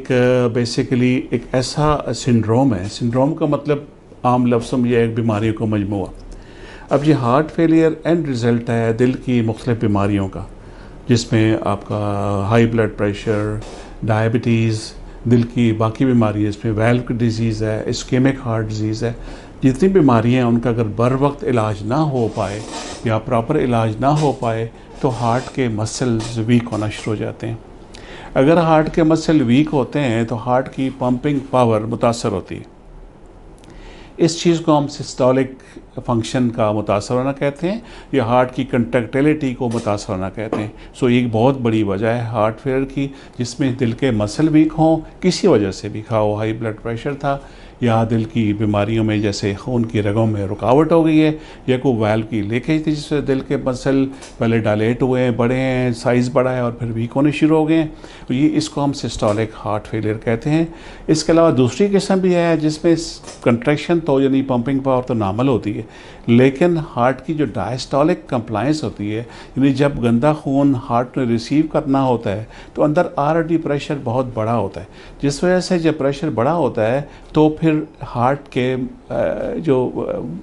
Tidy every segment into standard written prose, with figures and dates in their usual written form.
एक बेसिकली एक ऐसा सिंड्रोम है। सिंड्रोम का मतलब आम लफ्ज़ में यह एक बीमारियों का मजमूआ। अब ये हार्ट फेलियर एंड रिज़ल्ट है दिल की मुख्तलिफ़ बीमारियों का, जिसमें आपका हाई ब्लड प्रेशर, डायबिटीज़, दिल की बाकी बीमारी है, इसमें वेल्व की डिजीज़ है, इस्केमिक हार्ट डिजीज़ है। जितनी बीमारियाँ हैं उनका अगर बर वक्त इलाज ना हो पाए या प्रॉपर इलाज ना हो पाए तो हार्ट के मसल्स वीक होना शुरू हो जाते हैं। अगर हार्ट के मसल वीक होते हैं तो हार्ट की पंपिंग पावर मुतासर होती है। इस चीज़ को हम सिस्टोलिक फंक्शन का मुतासर होना कहते हैं या हार्ट की कंट्रैक्टिलिटी को मुतासर होना कहते हैं। सो ये एक बहुत बड़ी वजह है हार्ट फेलियर की, जिसमें दिल के मसल वीक हों, किसी वजह से भी, खाओ हाई ब्लड प्रेशर था या दिल की बीमारियों में जैसे खून की रगों में रुकावट हो गई है या कोई वाल्व की लीकेज थी जिससे दिल के मसल पहले डायलेट हुए हैं, बड़े हैं, साइज़ बढ़ा है और फिर वीक होने शुरू हो गए हैं, तो ये इसको हम सिस्टोलिक हार्ट फेलियर कहते हैं। इसके अलावा दूसरी किस्म भी है जिसमें कंट्रैक्शन तो यानी पंपिंग पावर तो नॉर्मल होती है, लेकिन हार्ट की जो डायस्टोलिक कंप्लायंस होती है, यानी जब गंदा खून हार्ट में रिसीव करना होता है तो अंदर ऑलरेडी प्रेशर बहुत बड़ा होता है, जिस वजह से जब प्रेशर बड़ा होता है तो फिर हार्ट के जो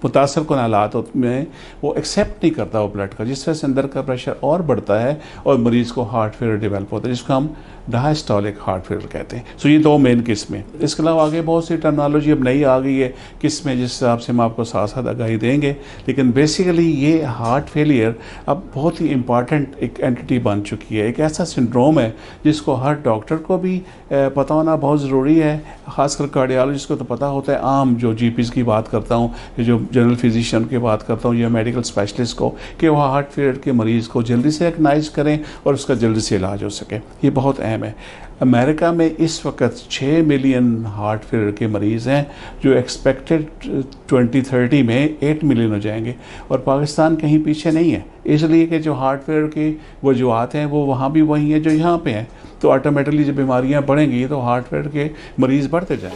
मुतासर कन हालात में वो एक्सेप्ट नहीं करता वो ब्लड का, जिस वजह से अंदर का प्रेशर और बढ़ता है और मरीज़ को हार्ट फेलियर डेवलप होता है, जिसको हम डायस्टोलिक हार्ट फेलियर कहते हैं। सो ये दो मेन किस्में। इसके अलावा आगे बहुत सी टर्मिनोलॉजी अब नई आ गई है किस्में, जिस हिसाब से हम आपको साथ साथ आगाही देंगे, लेकिन बेसिकली ये हार्ट फेलियर अब बहुत ही इम्पॉर्टेंट एक एंटिटी बन चुकी है। एक ऐसा सिंड्रोम है जिसको हर डॉक्टर को भी पता होना बहुत ज़रूरी है, ख़ासकर कार्डियोलॉजिस्ट को तो पता होता है, आम जो जीपीज़ की बात करता हूँ, जो जनरल फिजिशियन की बात करता हूँ या मेडिकल स्पेशलिस्ट को, कि वह हार्ट फेलियर के मरीज़ को जल्दी से रिकग्नाइज करें और उसका जल्दी से इलाज हो सके। ये बहुत अहम है। अमेरिका में इस वक्त 6 मिलियन हार्ट फेलियर के मरीज़ हैं, जो एक्सपेक्टेड 2030 में 8 मिलियन हो जाएंगे, और पाकिस्तान कहीं पीछे नहीं है, इसलिए कि जो हार्ट फेलियर की वजूहत हैं वो वहाँ भी वही हैं जो यहाँ पे हैं। तो ऑटोमेटिकली जब बीमारियाँ बढ़ेंगी तो हार्ट फेलियर के मरीज़ बढ़ते जाएंगे।